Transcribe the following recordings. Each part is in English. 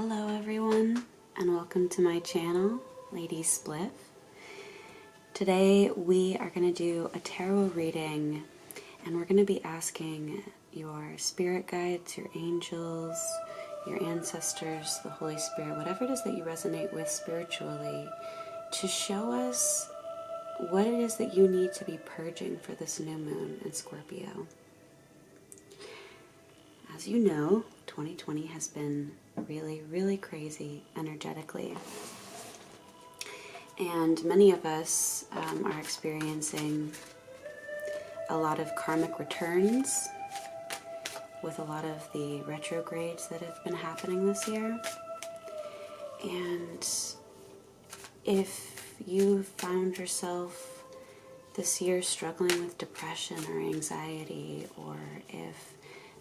Hello everyone, and welcome to my channel, Lady Spliff. Today we are going to do a tarot reading, and we're going to be asking your spirit guides, your angels, your ancestors, the Holy Spirit, whatever it is that you resonate with spiritually, to show us what it is that you need to be purging for this new moon in Scorpio. As you know, 2020 has been really crazy energetically. And many of us are experiencing a lot of karmic returns with a lot of the retrogrades that have been happening this year. And if you found yourself this year struggling with depression or anxiety, or if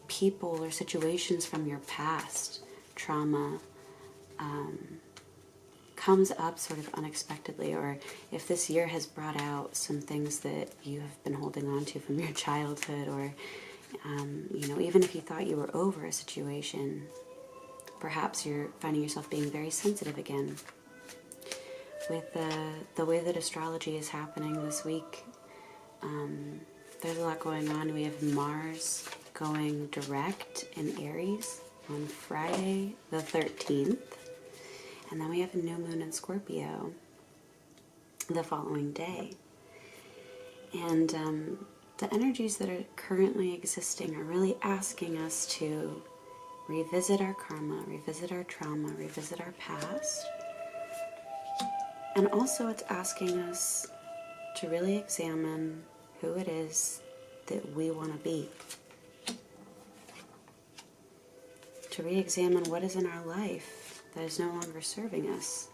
people or situations from your past, trauma, comes up sort of unexpectedly, or if this year has brought out some things that you have been holding on to from your childhood, or even if you thought you were over a situation, perhaps you're finding yourself being very sensitive again. With the way that astrology is happening this week, there's a lot going on. We have Mars going direct in Aries on Friday the 13th. And then we have a new moon in Scorpio the following day. And the energies that are currently existing are really asking us to revisit our karma, revisit our trauma, revisit our past. And also it's asking us to really examine who it is that we want to be. To re-examine what is in our life that is no longer serving us,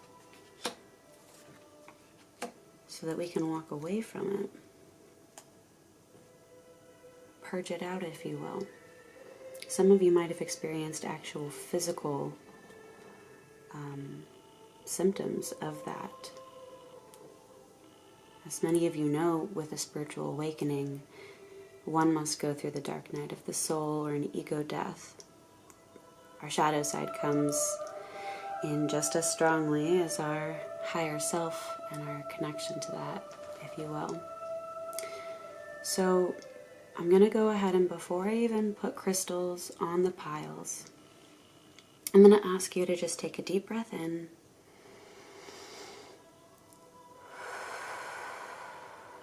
so that we can walk away from it. Purge it out, if you will. Some of you might have experienced actual physical symptoms of that. As many of you know, with a spiritual awakening, one must go through the dark night of the soul, or an ego death. Our shadow side comes in just as strongly as our higher self and our connection to that, if you will. So I'm going to go ahead, and before I even put crystals on the piles, I'm going to ask you to just take a deep breath in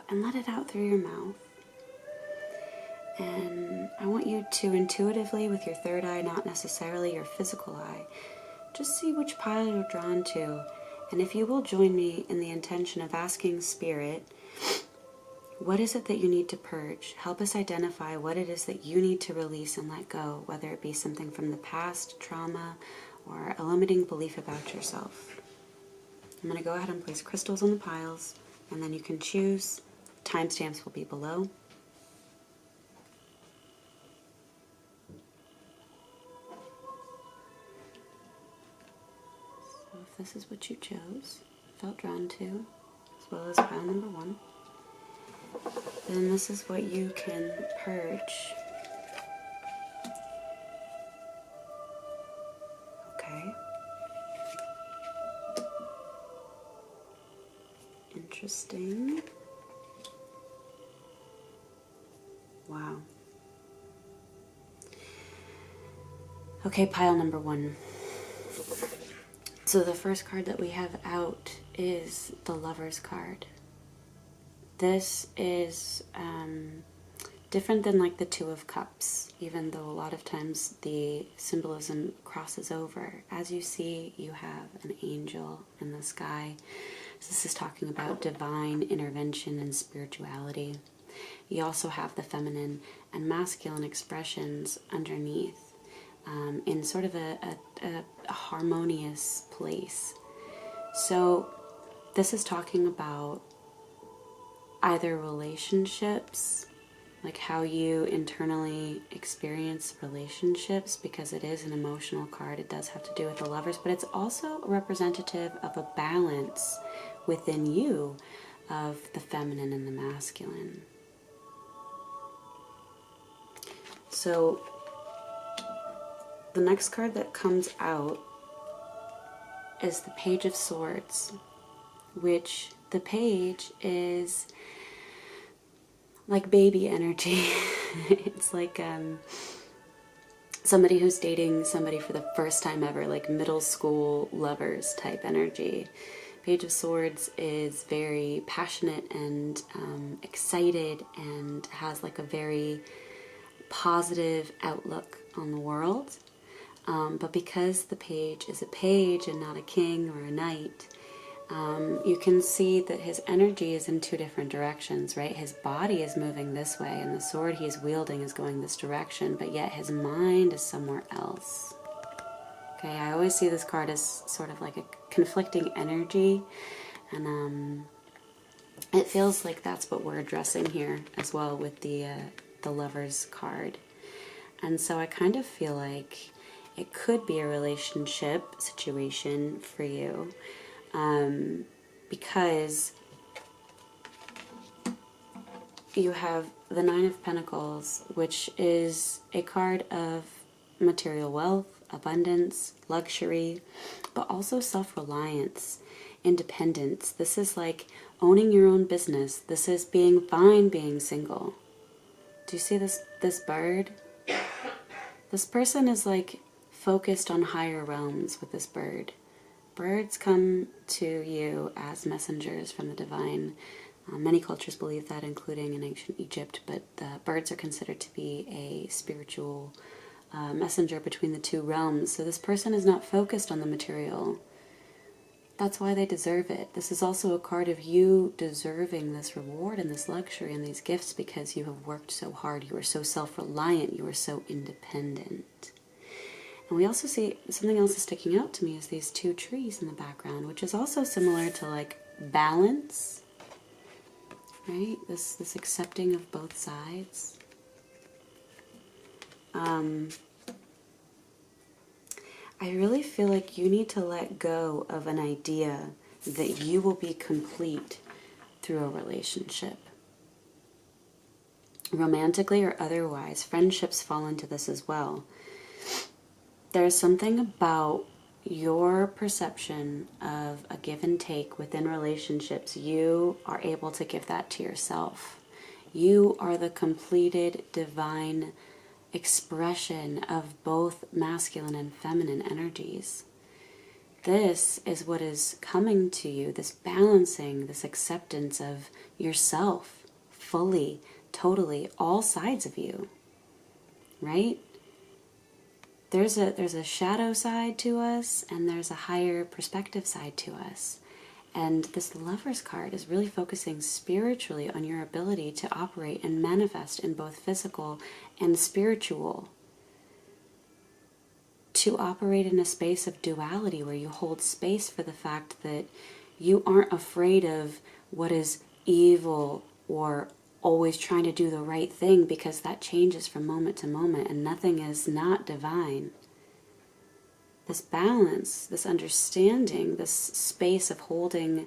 and let it out through your mouth. And I want you to intuitively, with your third eye, not necessarily your physical eye, just see which pile you're drawn to. And if you will join me in the intention of asking Spirit, what is it that you need to purge? Help us identify what it is that you need to release and let go, whether it be something from the past, trauma, or a limiting belief about yourself. I'm going to go ahead and place crystals on the piles, and then you can choose. Timestamps will be below. So if this is what you chose, felt drawn to, as well as pile number 1, then this is what you can purge. Okay. Interesting. Wow. Okay, pile number 1. So the first card that we have out is the Lover's card. This is different than like the Two of Cups, even though a lot of times the symbolism crosses over. As you see, you have an angel in the sky. So this is talking about divine intervention and spirituality. You also have the feminine and masculine expressions underneath, in sort of a harmonious place. So this is talking about either relationships, like how you internally experience relationships, because it is an emotional card. It does have to do with the Lovers, but it's also representative of a balance within you of the feminine and the masculine. So the next card that comes out is the Page of Swords, which the page is like baby energy. It's like somebody who's dating somebody for the first time ever, like middle school lovers type energy. Page of Swords is very passionate and excited and has like a very positive outlook on the world. But because the page is a page and not a king or a knight, you can see that his energy is in two different directions, right? His body is moving this way, and the sword he's wielding is going this direction, but yet his mind is somewhere else. Okay, I always see this card as sort of like a conflicting energy, and it feels like that's what we're addressing here as well with the Lover's card. And so I kind of feel like it could be a relationship situation for you. Because you have the Nine of Pentacles, which is a card of material wealth, abundance, luxury, but also self-reliance, independence. This is like owning your own business. This is being fine being single. Do you see this bird? This person is like focused on higher realms with this bird. Birds come to you as messengers from the divine. Many cultures believe that, including in ancient Egypt, but birds are considered to be a spiritual messenger between the two realms. So this person is not focused on the material. That's why they deserve it. This is also a card of you deserving this reward and this luxury and these gifts because you have worked so hard. You are so self-reliant. You are so independent. And we also see something else is sticking out to me is these two trees in the background, which is also similar to like balance, right? This accepting of both sides. I really feel like you need to let go of an idea that you will be complete through a relationship. Romantically or otherwise, friendships fall into this as well. There's something about your perception of a give and take within relationships. You are able to give that to yourself. You are the completed divine expression of both masculine and feminine energies. This is what is coming to you, this balancing, this acceptance of yourself fully, totally, all sides of you, right? There's a shadow side to us, and there's a higher perspective side to us. And this Lover's card is really focusing spiritually on your ability to operate and manifest in both physical and spiritual. To operate in a space of duality where you hold space for the fact that you aren't afraid of what is evil or always trying to do the right thing, because that changes from moment to moment and nothing is not divine. This balance, this understanding, this space of holding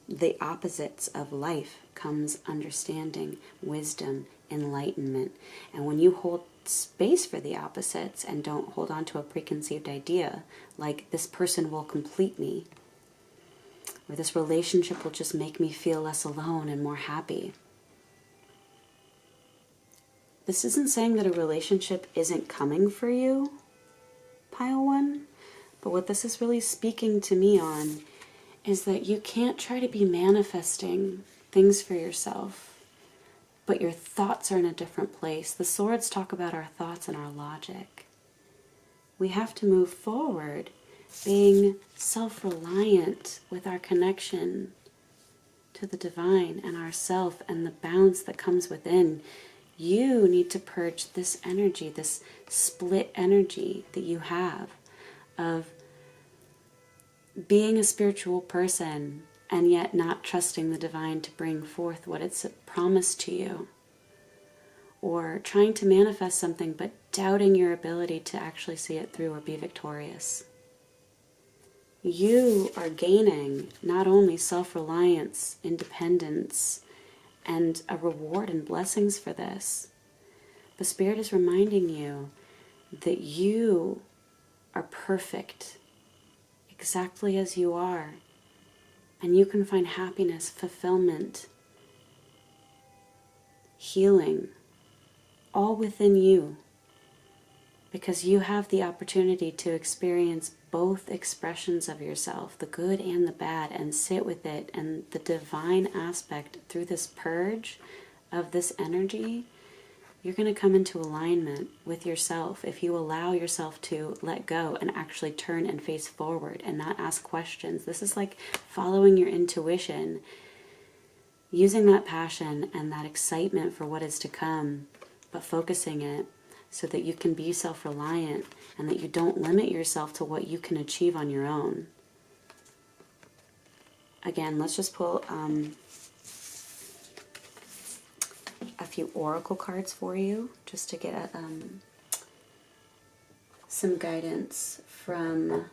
the opposites of life comes understanding, wisdom, enlightenment. And when you hold space for the opposites and don't hold on to a preconceived idea like this person will complete me, or this relationship will just make me feel less alone and more happy. This isn't saying that a relationship isn't coming for you, Pile 1, but what this is really speaking to me on is that you can't try to be manifesting things for yourself, but your thoughts are in a different place. The swords talk about our thoughts and our logic. We have to move forward being self-reliant with our connection to the divine and ourself and the balance that comes within. You need to purge this energy, this split energy that you have of being a spiritual person and yet not trusting the divine to bring forth what it's promised to you. Or trying to manifest something but doubting your ability to actually see it through or be victorious. You are gaining not only self-reliance, independence, and a reward and blessings for this. The Spirit is reminding you that you are perfect exactly as you are. And you can find happiness, fulfillment, healing, all within you. Because you have the opportunity to experience both expressions of yourself, the good and the bad, and sit with it. And the divine aspect through this purge of this energy, you're going to come into alignment with yourself if you allow yourself to let go and actually turn and face forward and not ask questions. This is like following your intuition, using that passion and that excitement for what is to come, but focusing it so that you can be self-reliant and that you don't limit yourself to what you can achieve on your own. Again, let's just pull a few oracle cards for you, just to get some guidance from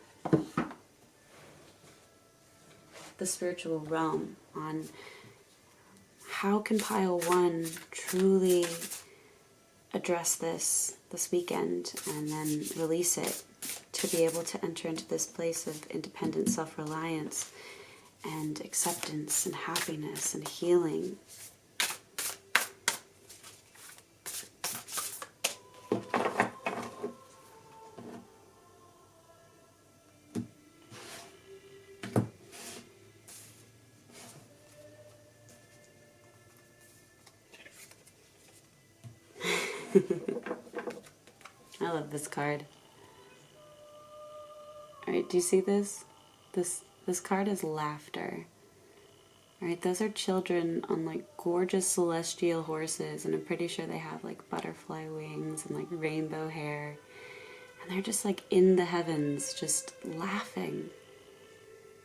the spiritual realm on how can pile one truly address this weekend and then release it to be able to enter into this place of independent self-reliance and acceptance and happiness and healing. I love this card. Alright, do you see this? This card is laughter. Alright, those are children on like gorgeous celestial horses, and I'm pretty sure they have like butterfly wings and like rainbow hair. And they're just like in the heavens, just laughing.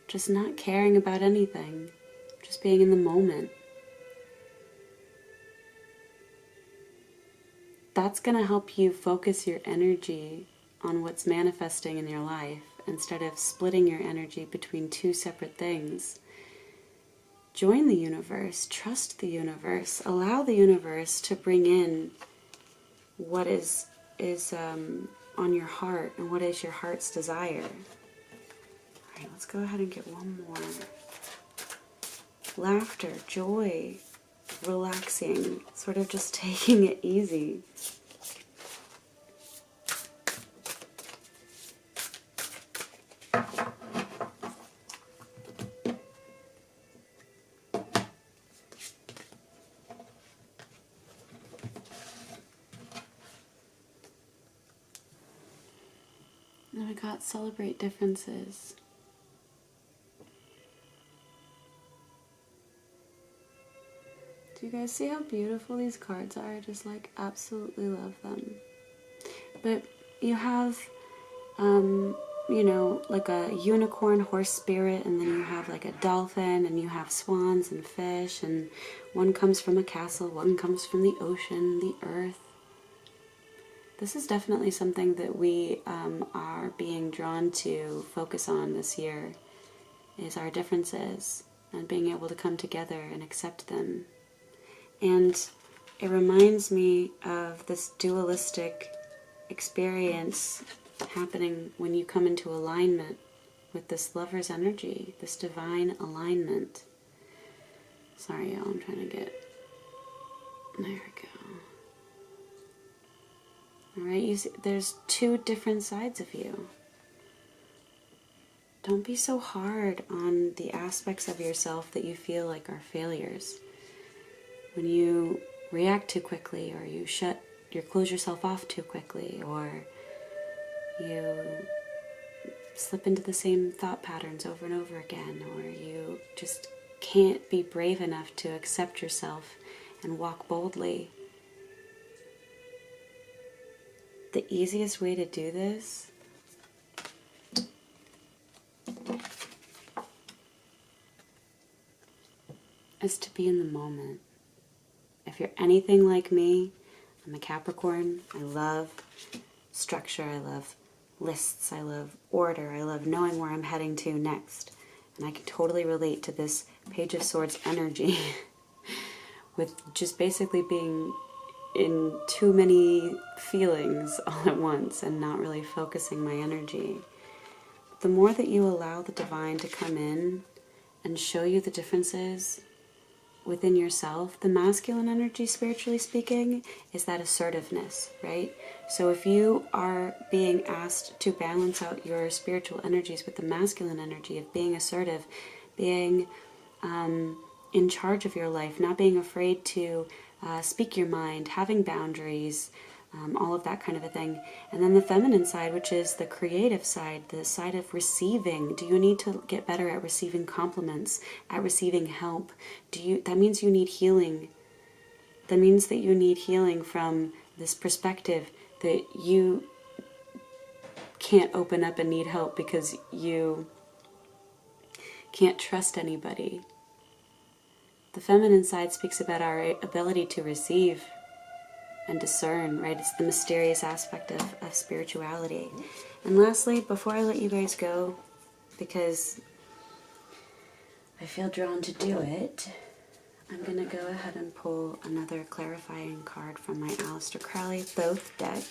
Just not caring about anything. Just being in the moment. That's going to help you focus your energy on what's manifesting in your life instead of splitting your energy between two separate things. Join the universe, trust the universe, allow the universe to bring in what is on your heart and what is your heart's desire. All right, let's go ahead and get one more. Laughter, joy, relaxing, sort of just taking it easy. And we got celebrate differences. Do you guys see how beautiful these cards are? I just like absolutely love them. But you have, you know, like a unicorn horse spirit, and then you have like a dolphin, and you have swans and fish, and one comes from a castle, one comes from the ocean, the earth. This is definitely something that we are being drawn to focus on this year, is our differences and being able to come together and accept them. And it reminds me of this dualistic experience happening when you come into alignment with this lover's energy, this divine alignment. Sorry, y'all, I'm trying to get... There we go. Alright, you see, there's two different sides of you. Don't be so hard on the aspects of yourself that you feel like are failures. When you react too quickly, or you close yourself off too quickly, or you slip into the same thought patterns over and over again, or you just can't be brave enough to accept yourself and walk boldly. The easiest way to do this is to be in the moment. If you're anything like me, I'm a Capricorn. I love structure. I love lists. I love order. I love knowing where I'm heading to next. And I can totally relate to this Page of Swords energy with just basically being in too many feelings all at once and not really focusing my energy. the more that you allow the divine to come in and show you the differences within yourself, the masculine energy, spiritually speaking, is that assertiveness, right? So if you are being asked to balance out your spiritual energies with the masculine energy of being assertive, being in charge of your life, not being afraid to speak your mind, having boundaries, all of that kind of a thing. And then the feminine side, which is the creative side, the side of receiving. Do you need to get better at receiving compliments, at receiving help? That means you need healing. That means that you need healing from this perspective that you can't open up and need help because you can't trust anybody. The feminine side speaks about our ability to receive and discern, right? It's the mysterious aspect of spirituality. And lastly, before I let you guys go, because I feel drawn to do it, I'm going to go ahead and pull another clarifying card from my Aleister Crowley Thoth deck,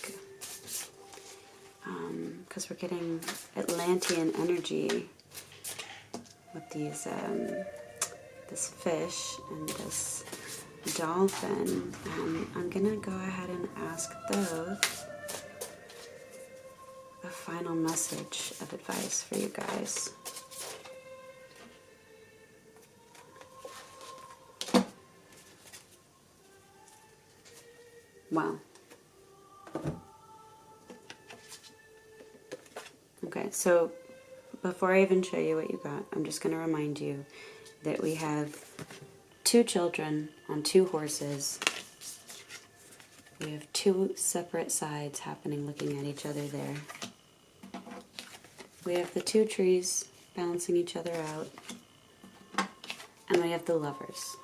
because we're getting Atlantean energy with these, this fish and this dolphin. I'm gonna go ahead and ask Thoth a final message of advice for you guys. Wow. Okay, so before I even show you what you got, I'm just going to remind you that we have 2 children on 2 horses. We have 2 separate sides happening, looking at each other there. We have the 2 trees balancing each other out. And we have the lovers,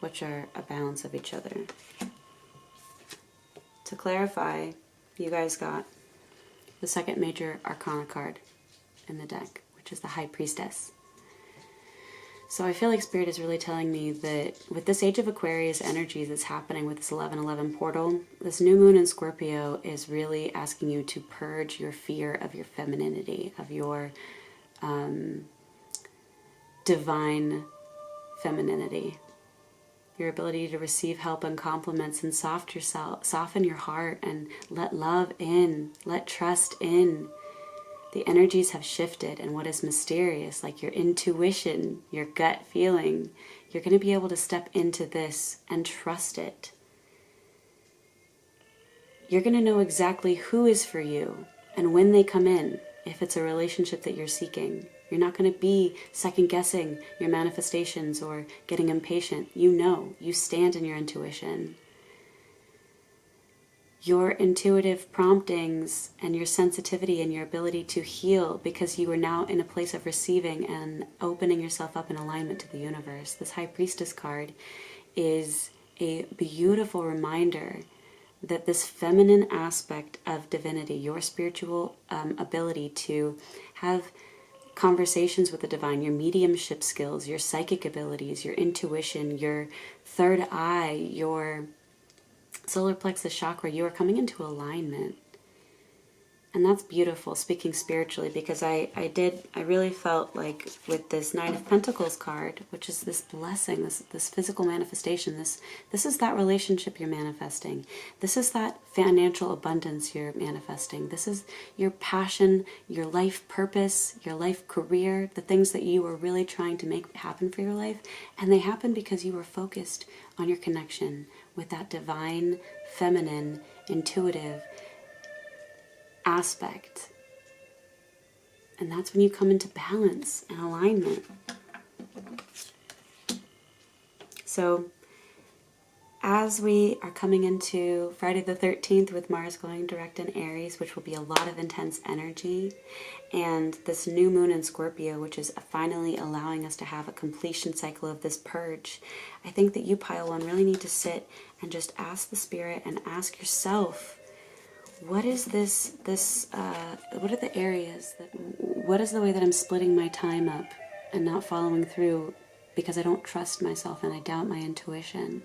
which are a balance of each other. To clarify, you guys got the second major arcana card in the deck, which is the High Priestess. So I feel like Spirit is really telling me that with this Age of Aquarius energy that's happening with this 11/11 portal, this new moon in Scorpio is really asking you to purge your fear of your femininity, of your divine femininity, your ability to receive help and compliments and soften your heart and let love in, let trust in. The energies have shifted, and what is mysterious, like your intuition, your gut feeling, you're going to be able to step into this and trust it. You're going to know exactly who is for you and when they come in, if it's a relationship that you're seeking. You're not going to be second-guessing your manifestations or getting impatient. You know, you stand in your intuition. Your intuitive promptings and your sensitivity and your ability to heal, because you are now in a place of receiving and opening yourself up in alignment to the universe. This High Priestess card is a beautiful reminder that this feminine aspect of divinity, your spiritual ability to have conversations with the divine, your mediumship skills, your psychic abilities, your intuition, your third eye, your solar plexus chakra, you are coming into alignment. And that's beautiful, speaking spiritually, because I really felt like with this Knight of Pentacles card, which is this blessing, this physical manifestation, this is that relationship you're manifesting. This is that financial abundance you're manifesting. This is your passion, your life purpose, your life career, the things that you were really trying to make happen for your life. And they happen because you were focused on your connection with that divine, feminine, intuitive aspect. And that's when you come into balance and alignment. So as we are coming into Friday the 13th with Mars going direct in Aries, which will be a lot of intense energy, and this new moon in Scorpio, which is finally allowing us to have a completion cycle of this purge, I think that you, Pile 1, really need to sit and just ask the Spirit and ask yourself, what is what are the areas, what is the way that I'm splitting my time up and not following through because I don't trust myself and I doubt my intuition?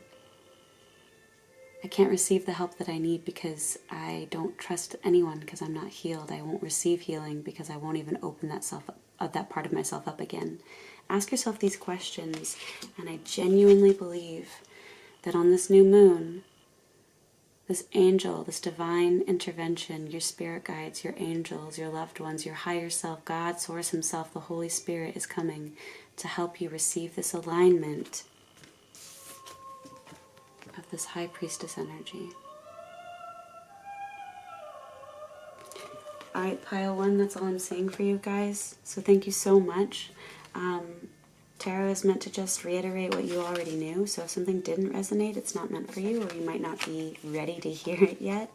I can't receive the help that I need because I don't trust anyone because I'm not healed. I won't receive healing because I won't even open that part of myself up again. Ask yourself these questions, and I genuinely believe that on this new moon, this angel, this divine intervention, your spirit guides, your angels, your loved ones, your higher self, God, Source Himself, the Holy Spirit is coming to help you receive this alignment of this High Priestess energy. Alright, pile one, that's all I'm saying for you guys. So thank you so much. Tarot is meant to just reiterate what you already knew. So if something didn't resonate, it's not meant for you, or you might not be ready to hear it yet.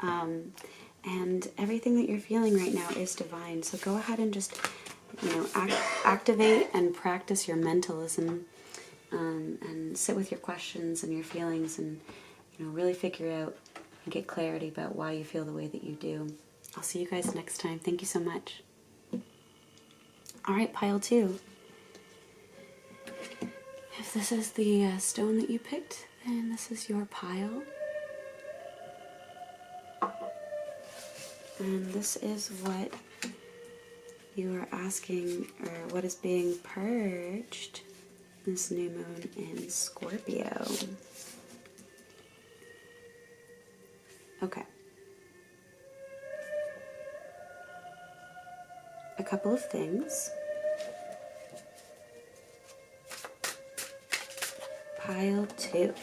And everything that you're feeling right now is divine. So go ahead and just, activate and practice your mentalism, and sit with your questions and your feelings, and really figure out and get clarity about why you feel the way that you do. I'll see you guys next time. Thank you so much. Alright, pile two. If this is the stone that you picked, then this is your pile. And this is what you are asking, or what is being purged this new moon in Scorpio. Okay. A couple of things. Pile two.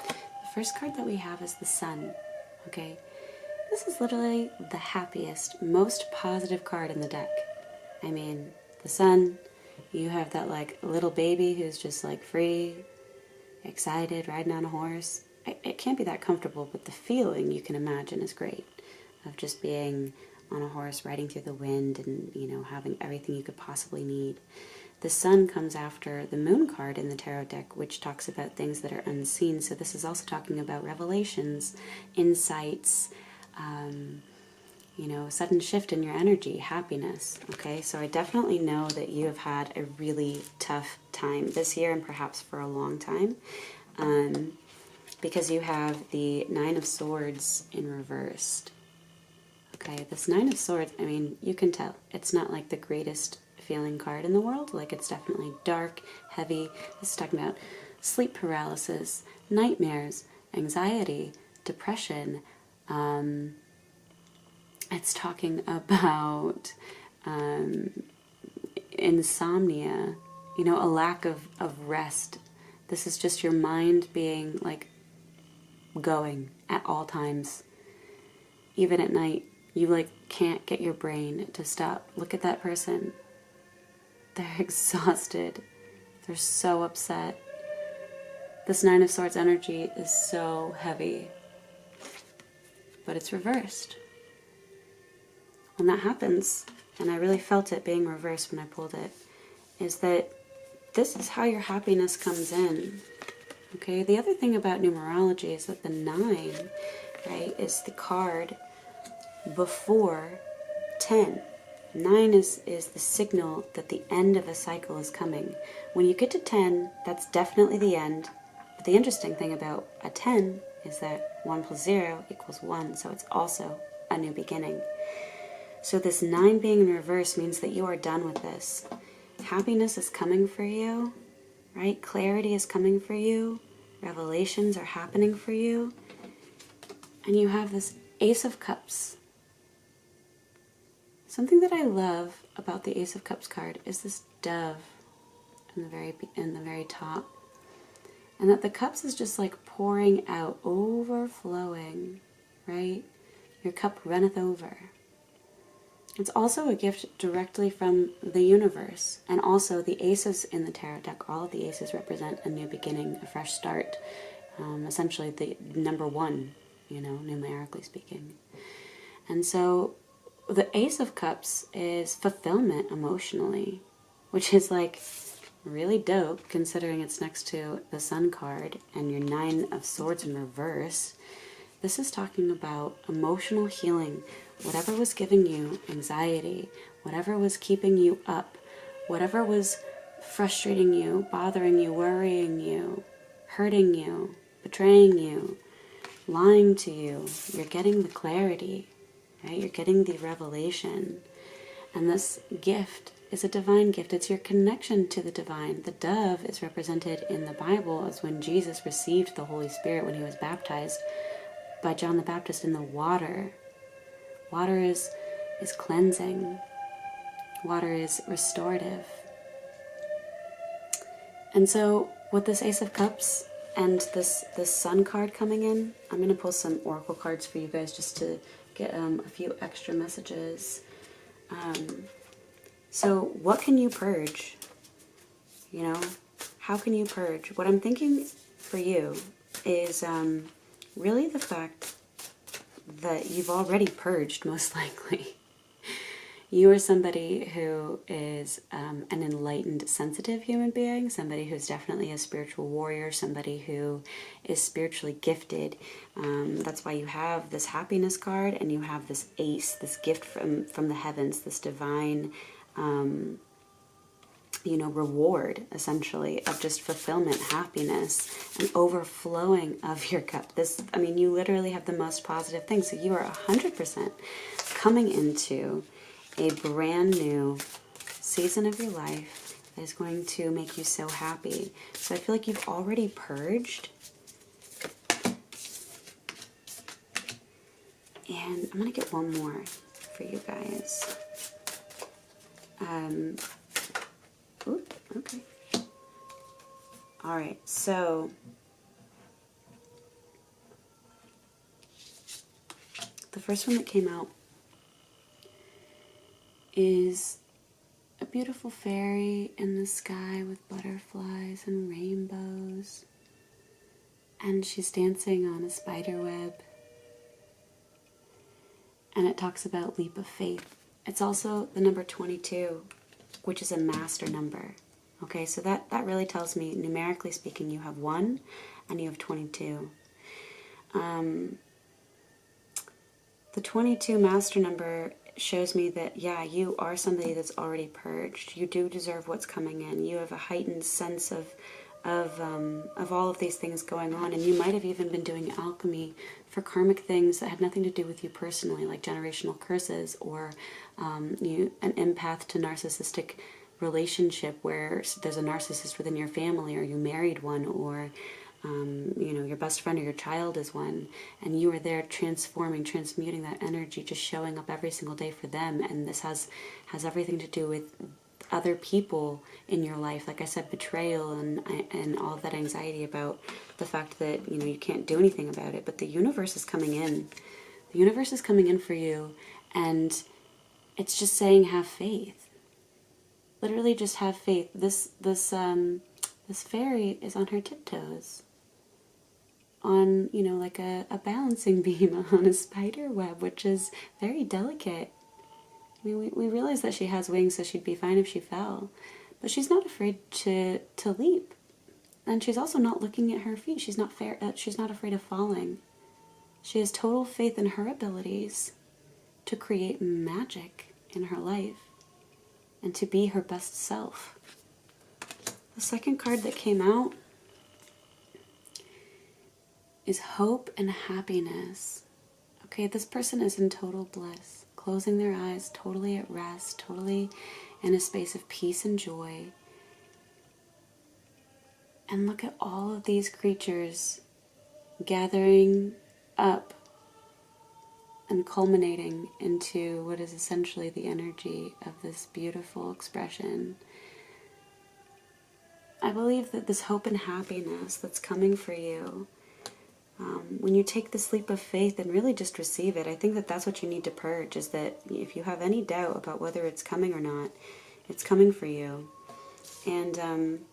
The first card that we have is the Sun. Okay? This is literally the happiest, most positive card in the deck. I mean, the Sun, you have that like little baby who's just like free, excited, riding on a horse. It can't be that comfortable, but the feeling you can imagine is great, of just being on a horse, riding through the wind, and having everything you could possibly need. The Sun comes after the Moon card in the tarot deck, which talks about things that are unseen. So this is also talking about revelations, insights, sudden shift in your energy, happiness. Okay, so I definitely know that you have had a really tough time this year, and perhaps for a long time, because you have the Nine of Swords in reversed. Okay, this Nine of Swords, I mean, you can tell it's not like the greatest feeling card in the world. Like, it's definitely dark, heavy. This is talking about sleep paralysis, nightmares, anxiety, depression. It's talking about insomnia, a lack of rest. This is just your mind being like going at all times. Even at night, you like can't get your brain to stop. Look at that person. They're exhausted. They're so upset. This Nine of Swords energy is so heavy, but it's reversed. When that happens, and I really felt it being reversed when I pulled it, is that this is how your happiness comes in. Okay, the other thing about numerology is that the 9, right, is the card before 10. 9 is the signal that the end of a cycle is coming. When you get to 10, that's definitely the end. But the interesting thing about a 10 is that 1 plus 0 equals 1, so it's also a new beginning. So this 9 being in reverse means that you are done with this. Happiness is coming for you, right? Clarity is coming for you. Revelations are happening for you. And you have this Ace of Cups. Something that I love about the Ace of Cups card is this dove in the very top. And that the cups is just like pouring out, overflowing, right? Your cup runneth over. It's also a gift directly from the universe. And also the aces in the tarot deck, all of the aces represent a new beginning, a fresh start. Essentially the number 1, numerically speaking. And so the Ace of Cups is fulfillment emotionally, which is like really dope considering it's next to the Sun card and your 9 of Swords in reverse. This is talking about emotional healing. Whatever was giving you anxiety, whatever was keeping you up, whatever was frustrating you, bothering you, worrying you, hurting you, betraying you, lying to you. You're getting the clarity, right? You're getting the revelation. And this gift is a divine gift. It's your connection to the divine. The dove is represented in the Bible as when Jesus received the Holy Spirit when he was baptized by John the Baptist in the water. Water is cleansing. Water is restorative. And so with this Ace of Cups and this Sun card coming in, I'm going to pull some oracle cards for you guys just to get a few extra messages. So what can you purge? You know, how can you purge? What I'm thinking for you is really the fact that you've already purged, most likely. You are somebody who is an enlightened, sensitive human being, somebody who's definitely a spiritual warrior, somebody who is spiritually gifted. That's why you have this happiness card and you have this ace, this gift from the heavens, this divine, reward, essentially, of just fulfillment, happiness, and overflowing of your cup. You literally have the most positive thing. So you are 100% coming into a brand new season of your life that is going to make you so happy. So I feel like you've already purged. And I'm going to get one more for you guys. Okay. All right, so the first one that came out is a beautiful fairy in the sky with butterflies and rainbows. And she's dancing on a spider web. And it talks about leap of faith. It's also the number 22, which is a master number. Okay, so that really tells me, numerically speaking, you have 1 and you have 22. The 22 master number shows me that, yeah, you are somebody that's already purged. You do deserve what's coming in. You have a heightened sense of all of these things going on, and you might have even been doing alchemy for karmic things that had nothing to do with you personally, like generational curses, or an empath to narcissistic relationship where there's a narcissist within your family, or you married one, or your best friend or your child is one, and you are there transforming, transmuting that energy, just showing up every single day for them. And this has everything to do with other people in your life, like I said, betrayal and all of that anxiety about the fact that you can't do anything about it. But the universe is coming in. The universe is coming in for you, and it's just saying, have faith. Literally, just have faith. This fairy is on her tiptoes, on like a balancing beam on a spider web, which is very delicate. I mean, we realize that she has wings, so she'd be fine if she fell. But she's not afraid to leap. And she's also not looking at her feet. She's not afraid of falling. She has total faith in her abilities to create magic in her life and to be her best self. The second card that came out is hope and happiness. Okay, this person is in total bliss, closing their eyes, totally at rest, totally in a space of peace and joy. And look at all of these creatures gathering up and culminating into what is essentially the energy of this beautiful expression. I believe that this hope and happiness that's coming for you, when you take this leap of faith and really just receive it, I think that that's what you need to purge, is that if you have any doubt about whether it's coming or not, it's coming for you. And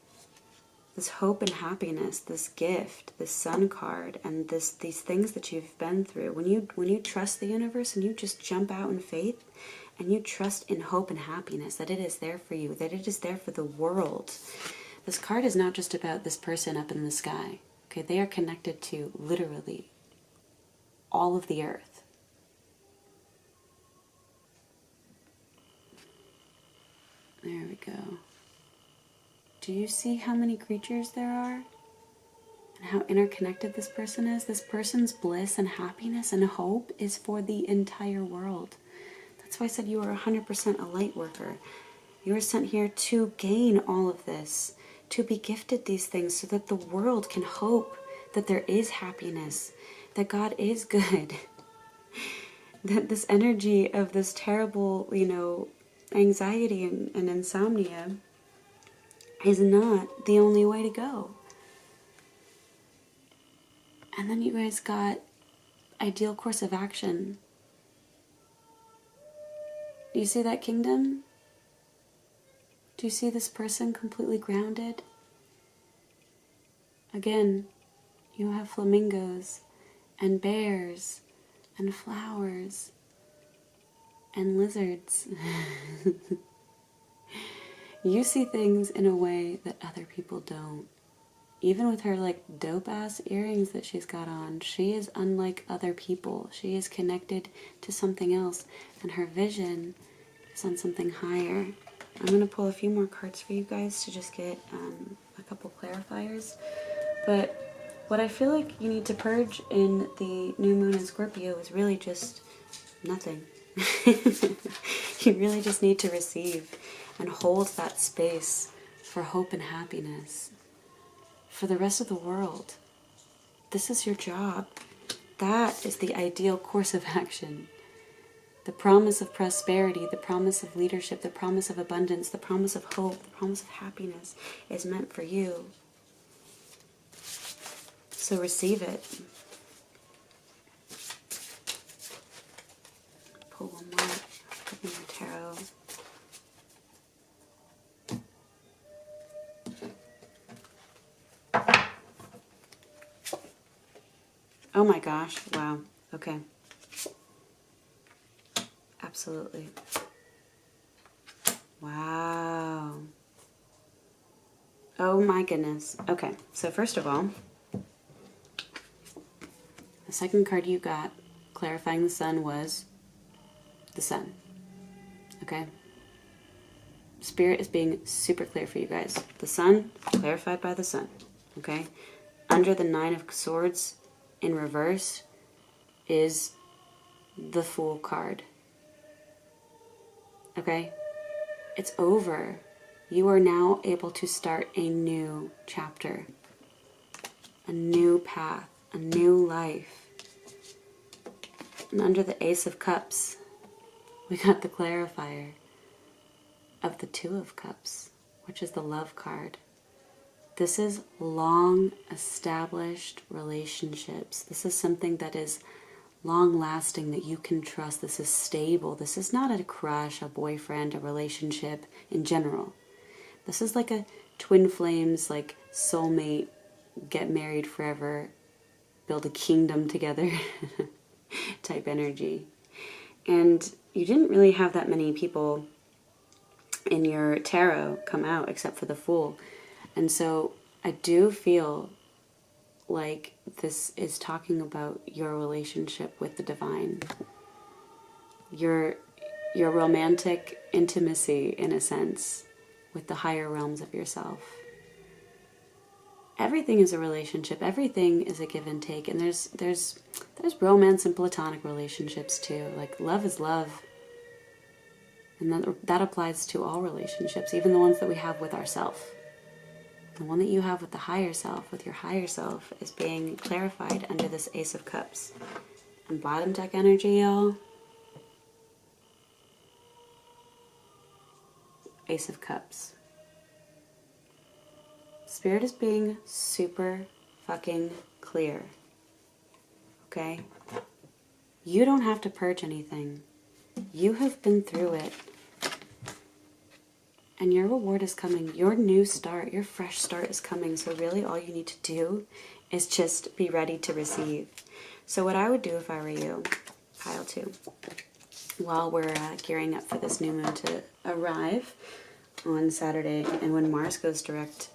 this hope and happiness, this gift, this sun card, and these things that you've been through, when you trust the universe and you just jump out in faith and you trust in hope and happiness, that it is there for you, that it is there for the world. This card is not just about this person up in the sky. Okay, they are connected to literally all of the earth. There we go. Do you see how many creatures there are? And and how interconnected this person is. This person's bliss and happiness and hope is for the entire world. That's why I said you are 100% a light worker. You are sent here to gain all of this, to be gifted these things so that the world can hope that there is happiness, that God is good, that this energy of this terrible, anxiety and insomnia is not the only way to go. And then you guys got ideal course of action. Do you see that, Kingdom? Do you see this person completely grounded? Again, you have flamingos and bears and flowers and lizards. You see things in a way that other people don't. Even with her dope ass earrings that she's got on, she is unlike other people. She is connected to something else, and her vision is on something higher. I'm going to pull a few more cards for you guys to just get a couple clarifiers. But what I feel like you need to purge in the new moon in Scorpio is really just nothing. You really just need to receive and hold that space for hope and happiness for the rest of the world. This is your job. That is the ideal course of action. The promise of prosperity, the promise of leadership, the promise of abundance, the promise of hope, the promise of happiness is meant for you. So receive it. Pull one more. Open your tarot. Oh my gosh. Wow. Okay. Absolutely. Wow. Oh my goodness. Okay. So first of all, the second card you got clarifying the sun was the sun. Okay? Spirit is being super clear for you guys. The sun, clarified by the sun. Okay? Under the Nine of Swords in reverse is the Fool card. Okay? It's over. You are now able to start a new chapter, a new path, a new life. And under the Ace of Cups, we got the clarifier of the Two of Cups, which is the Love card. This is long established relationships. This is something that is long lasting, that you can trust. This is stable. This is not a crush, a boyfriend, a relationship in general. This is like a twin flames, like soulmate, get married forever, build a kingdom together type energy. And you didn't really have that many people in your tarot come out except for the Fool. And so I do feel like this is talking about your relationship with the divine. Your romantic intimacy, in a sense, with the higher realms of yourself. Everything is a relationship. Everything is a give and take. And there's romance and platonic relationships too. Like, love is love. And that applies to all relationships, even the ones that we have with ourselves. The one that you have with the higher self, with your higher self, is being clarified under this Ace of Cups. And bottom deck energy, y'all. Ace of Cups. Spirit is being super fucking clear. Okay? You don't have to purge anything. You have been through it. And your reward is coming. Your new start, your fresh start is coming. So really all you need to do is just be ready to receive. So what I would do if I were you, pile two, while we're gearing up for this new moon to arrive on Saturday, and when Mars goes direct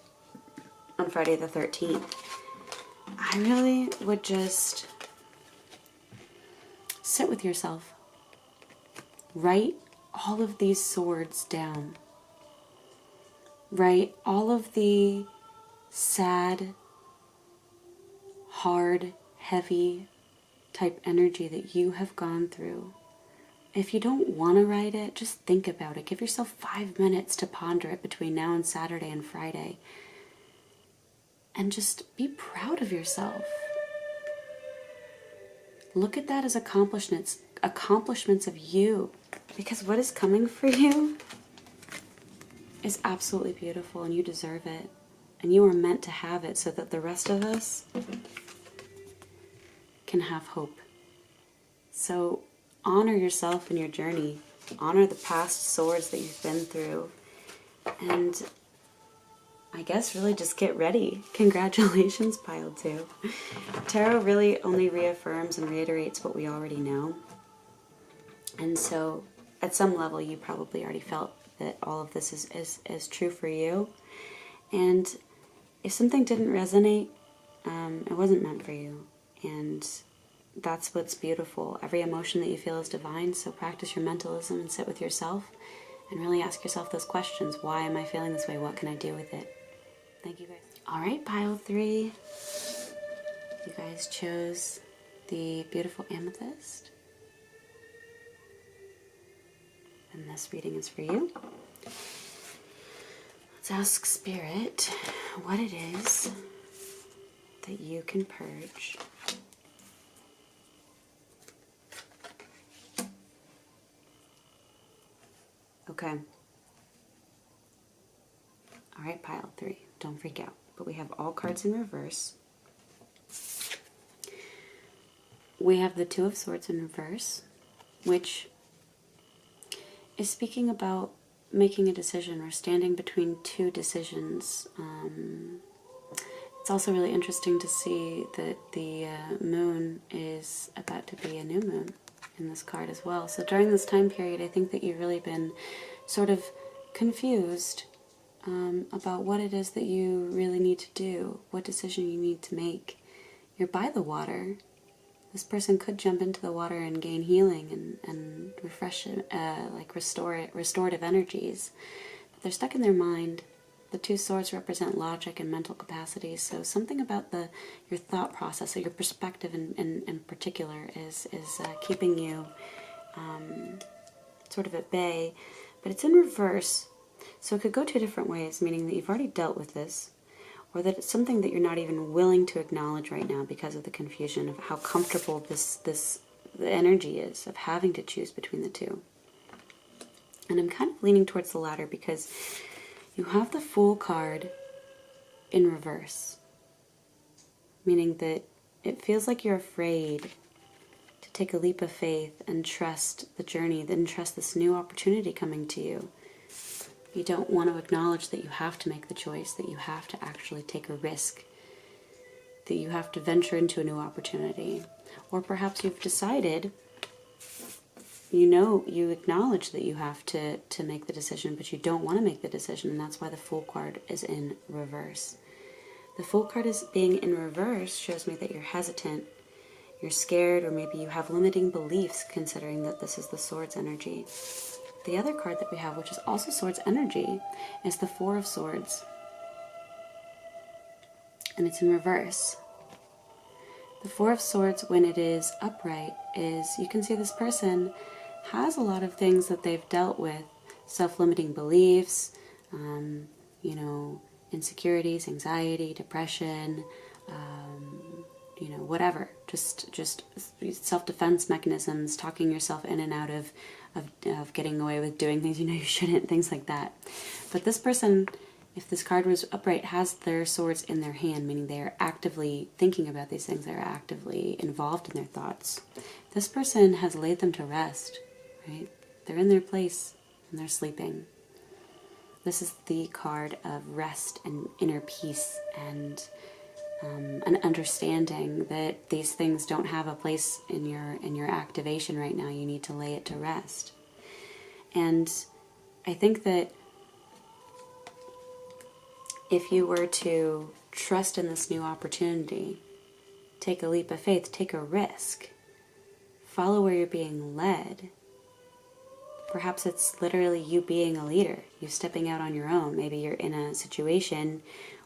on Friday the 13th, I really would just sit with yourself. Write all of these swords down. Write all of the sad, hard, heavy type energy that you have gone through. If you don't want to write it, just think about it. Give yourself 5 minutes to ponder it between now and Saturday and Friday. And just be proud of yourself. Look at that as accomplishments of you. Because what is coming for you is absolutely beautiful, and you deserve it. And you are meant to have it so that the rest of us can have hope. So honor yourself and your journey. Honor the past swords that you've been through. And I guess really just get ready. Congratulations, Pile 2. Tarot really only reaffirms and reiterates what we already know. And so at some level you probably already felt that all of this is true for you. And if something didn't resonate, it wasn't meant for you. And that's what's beautiful. Every emotion that you feel is divine, so practice your mentalism and sit with yourself and really ask yourself those questions. Why am I feeling this way? What can I do with it? Thank you guys. All right, Pile 3. You guys chose the beautiful amethyst. And this reading is for you. Let's ask Spirit what it is that you can purge. Okay. All right, Pile 3. Don't freak out. But we have all cards in reverse. We have the Two of Swords in reverse, which is speaking about making a decision or standing between two decisions. It's also really interesting to see that the moon is about to be a new moon in this card as well. So during this time period, I think that you've really been sort of confused about what it is that you really need to do, what decision you need to make. You're by the water. This person could jump into the water and gain healing and refresh it, like restorative energies. But they're stuck in their mind. The two swords represent logic and mental capacities, so something about your thought process or your perspective in particular is keeping you sort of at bay. But it's in reverse, so it could go two different ways, meaning that you've already dealt with this, or that it's something that you're not even willing to acknowledge right now because of the confusion of how comfortable the energy is of having to choose between the two. And I'm kind of leaning towards the latter because you have the Fool card in reverse, meaning that it feels like you're afraid to take a leap of faith and trust the journey, then trust this new opportunity coming to you. You don't want to acknowledge that you have to make the choice, that you have to actually take a risk, that you have to venture into a new opportunity. Or perhaps you've decided, you acknowledge that you have to make the decision, but you don't want to make the decision, and that's why the Fool card is in reverse. The Fool card is being in reverse shows me that you're hesitant, you're scared, or maybe you have limiting beliefs considering that this is the Swords energy. The other card that we have, which is also Swords energy, is the Four of Swords. And it's in reverse. The Four of Swords, when it is upright, you can see this person has a lot of things that they've dealt with. Self-limiting beliefs, insecurities, anxiety, depression, whatever. Just self-defense mechanisms, talking yourself in and out of getting away with doing things you shouldn't, things like that. But this person, if this card was upright, has their swords in their hand, meaning they are actively thinking about these things, they're actively involved in their thoughts. This person has laid them to rest, right? They're in their place and they're sleeping. This is the card of rest and inner peace and an understanding that these things don't have a place in your activation right now. You need to lay it to rest. And I think that if you were to trust in this new opportunity, take a leap of faith, take a risk, follow where you're being led. Perhaps it's literally you being a leader, you stepping out on your own. Maybe you're in a situation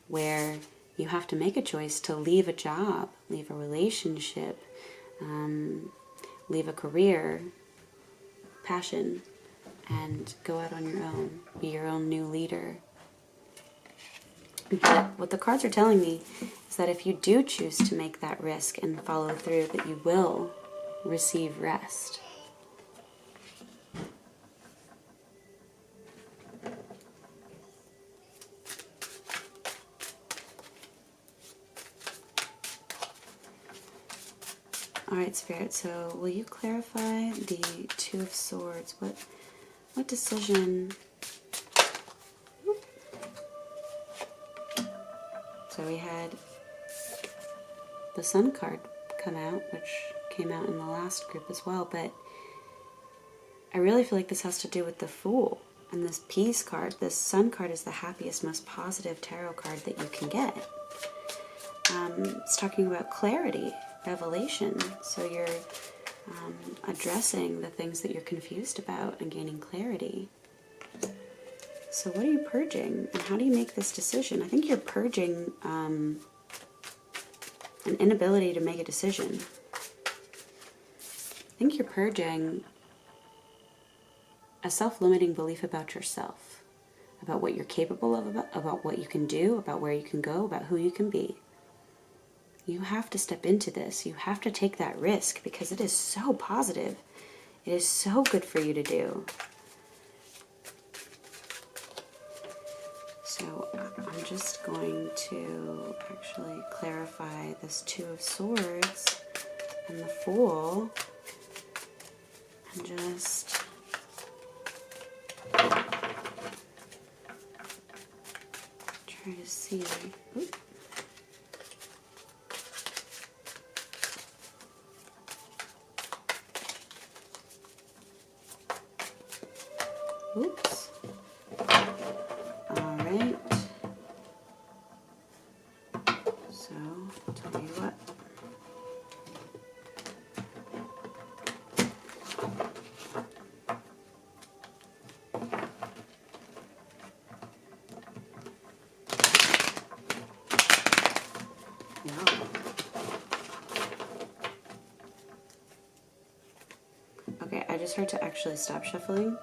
where You have to make a choice to leave a job, leave a relationship, leave a career, passion, and go out on your own. Be your own new leader. But what the cards are telling me is that if you do choose to make that risk and follow through, that you will receive rest. All right, Spirit, so will you clarify the Two of Swords? What decision? So we had the Sun card come out, which came out in the last group as well, but I really feel like this has to do with the Fool and this Peace card. This Sun card is the happiest, most positive tarot card that you can get. It's talking about clarity, revelation. So you're addressing the things that you're confused about and gaining clarity. So what are you purging, and how do you make this decision? I think you're purging an inability to make a decision. I think you're purging a self-limiting belief about yourself, about what you're capable of, about what you can do, about where you can go, about who you can be. You have to step into this. You have to take that risk because it is so positive. It is so good for you to do. So I'm just going to actually clarify this Two of Swords and the Fool, and just try to see. Oops. Oops. All right. So, tell you what. Wow. Okay, I just heard to actually stop shuffling,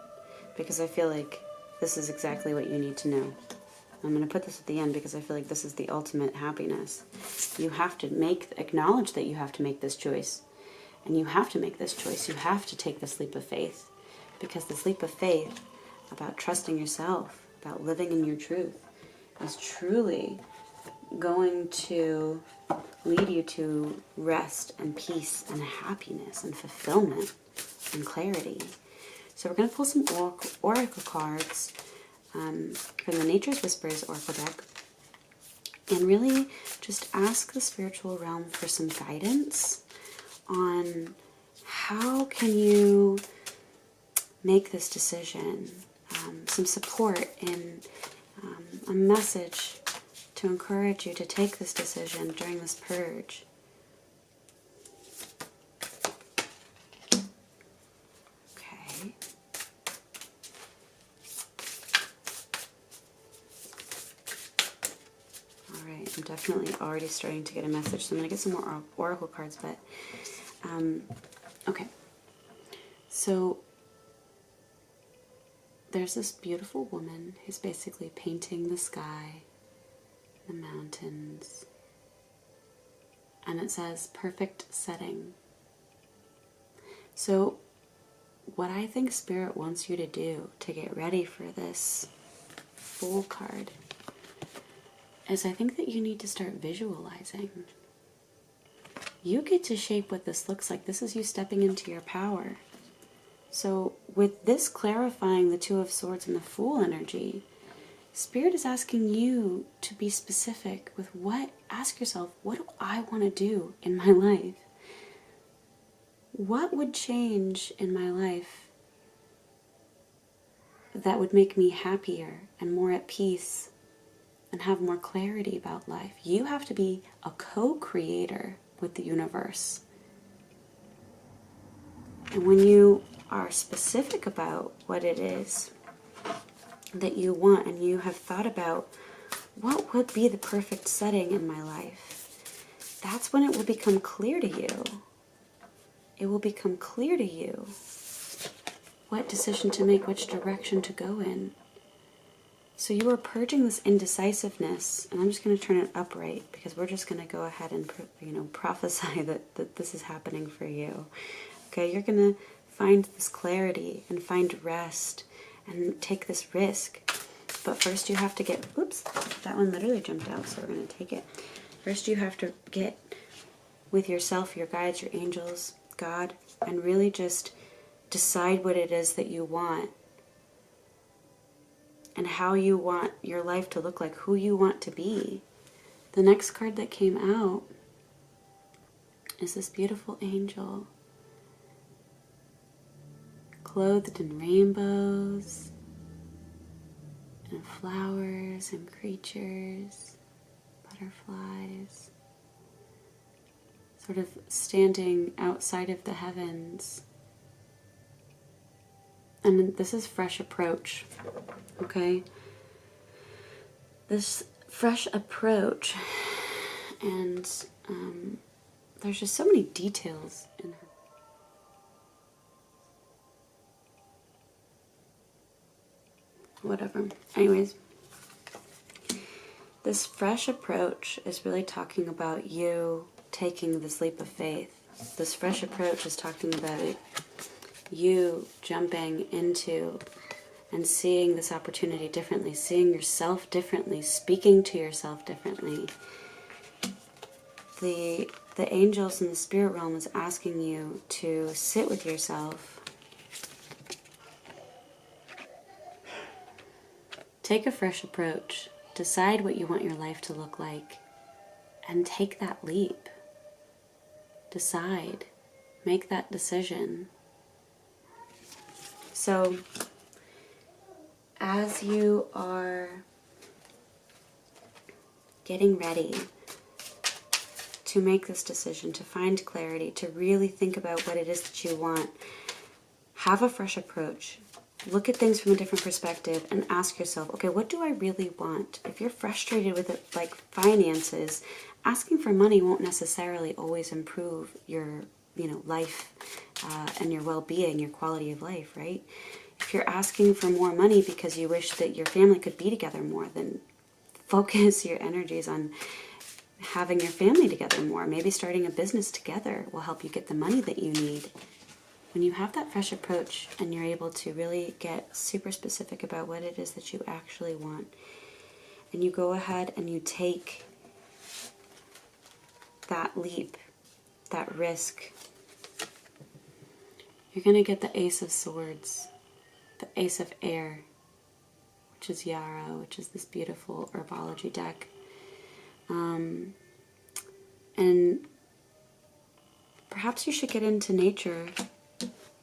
because I feel like this is exactly what you need to know. I'm going to put this at the end because I feel like this is the ultimate happiness. You have to acknowledge that you have to make this choice. And you have to make this choice. You have to take this leap of faith. Because this leap of faith about trusting yourself, about living in your truth, is truly going to lead you to rest and peace and happiness and fulfillment and clarity. So we're going to pull some oracle cards from the Nature's Whispers Oracle deck, and really just ask the spiritual realm for some guidance on how can you make this decision, some support and a message to encourage you to take this decision during this purge. I'm definitely already starting to get a message, so I'm going to get some more oracle cards, but okay. So there's this beautiful woman who's basically painting the sky, the mountains, and it says perfect setting. So what I think Spirit wants you to do to get ready for this Fool card is I think that you need to start visualizing. You get to shape what this looks like. This is you stepping into your power. So with this clarifying the Two of Swords and the Fool energy, Spirit is asking you to be specific with ask yourself, what do I want to do in my life? What would change in my life that would make me happier and more at peace and have more clarity about life? You have to be a co-creator with the universe. And when you are specific about what it is that you want, and you have thought about what would be the perfect setting in my life? That's when it will become clear to you. It will become clear to you what decision to make, which direction to go in. So you are purging this indecisiveness, and I'm just going to turn it upright because we're just going to go ahead and prophesy that this is happening for you. Okay, you're going to find this clarity and find rest and take this risk. But first you have to get, oops, that one literally jumped out, so we're going to take it. First you have to get with yourself, your guides, your angels, God, and really just decide what it is that you want and how you want your life to look like, who you want to be. The next card that came out is this beautiful angel, clothed in rainbows and flowers and creatures, butterflies, sort of standing outside of the heavens. And this is fresh approach, okay? This fresh approach, and there's just so many details in her. Whatever. Anyways, this fresh approach is really talking about you taking this leap of faith. This fresh approach is talking about you jumping into and seeing this opportunity differently, seeing yourself differently, speaking to yourself differently. The angels in the spirit realm is asking you to sit with yourself, take a fresh approach, decide what you want your life to look like, and take that leap. Decide. Make that decision. So, as you are getting ready to make this decision, to find clarity, to really think about what it is that you want, have a fresh approach. Look at things from a different perspective and ask yourself, okay, what do I really want? If you're frustrated with it, like finances, asking for money won't necessarily always improve your life and your well-being, your quality of life, right? If you're asking for more money because you wish that your family could be together more, then focus your energies on having your family together more. Maybe starting a business together will help you get the money that you need. When you have that fresh approach and you're able to really get super specific about what it is that you actually want, and you go ahead and you take that leap, that risk, you're going to get the Ace of Swords, the Ace of Air, which is Yarrow, which is this beautiful herbology deck. And perhaps you should get into nature,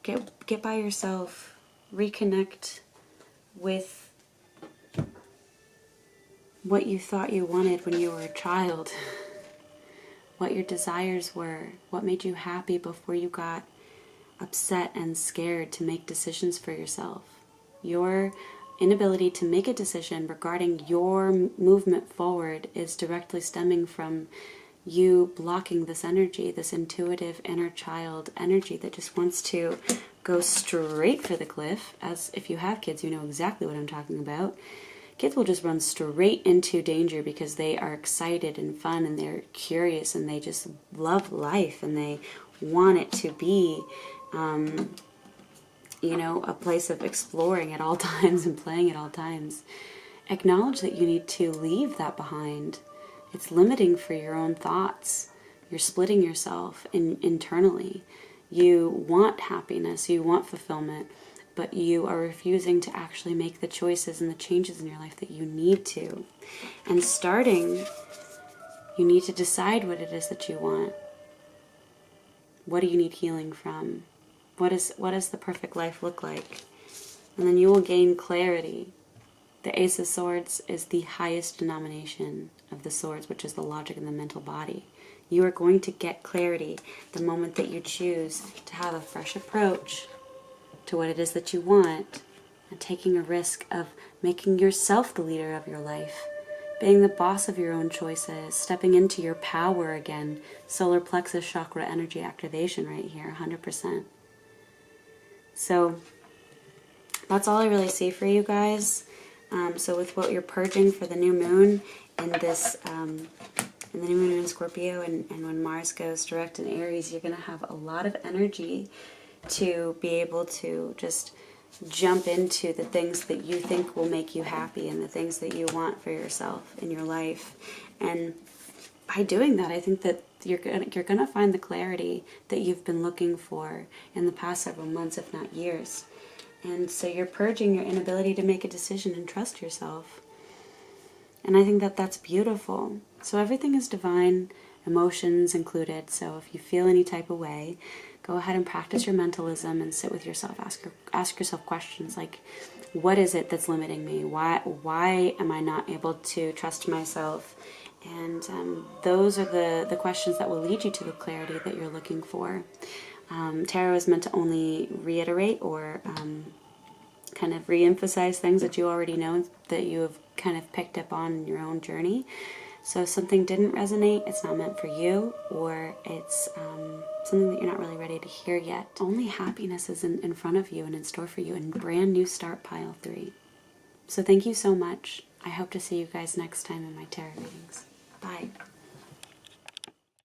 get by yourself, reconnect with what you thought you wanted when you were a child, what your desires were, what made you happy before you got upset and scared to make decisions for yourself. Your inability to make a decision regarding your movement forward is directly stemming from you blocking this energy, this intuitive inner child energy that just wants to go straight for the cliff. As if you have kids, you know exactly what I'm talking about. Kids will just run straight into danger because they are excited and fun and they're curious and they just love life and they want it to be a place of exploring at all times and playing at all times. Acknowledge that you need to leave that behind. It's limiting for your own thoughts. You're splitting yourself internally. You want happiness, you want fulfillment, but you are refusing to actually make the choices and the changes in your life that you need to. And starting, you need to decide what it is that you want. What do you need healing from? What does the perfect life look like? And then you will gain clarity. The Ace of Swords is the highest denomination of the swords, which is the logic and the mental body. You are going to get clarity the moment that you choose to have a fresh approach to what it is that you want and taking a risk of making yourself the leader of your life. being the boss of your own choices, stepping into your power again. Solar plexus chakra energy activation right here, 100%. So that's all I really see for you guys. So with what you're purging for the new moon in this, in the new moon in Scorpio, and when Mars goes direct in Aries, you're going to have a lot of energy to be able to just jump into the things that you think will make you happy and the things that you want for yourself in your life. And by doing that, I think that you're gonna find the clarity that you've been looking for in the past several months, if not years. And so you're purging your inability to make a decision and trust yourself. And I think that that's beautiful. So everything is divine, emotions included. So if you feel any type of way, go ahead and practice your mentalism and sit with yourself. Ask yourself questions like, what is it that's limiting me? Why am I not able to trust myself? And those are the questions that will lead you to the clarity that you're looking for. Tarot is meant to only reiterate or kind of re-emphasize things that you already know, that you have kind of picked up on in your own journey. So if something didn't resonate, it's not meant for you, or it's something that you're not really ready to hear yet. Only happiness is in front of you and in store for you in brand new start pile 3. So thank you so much. I hope to see you guys next time in my tarot readings. Bye.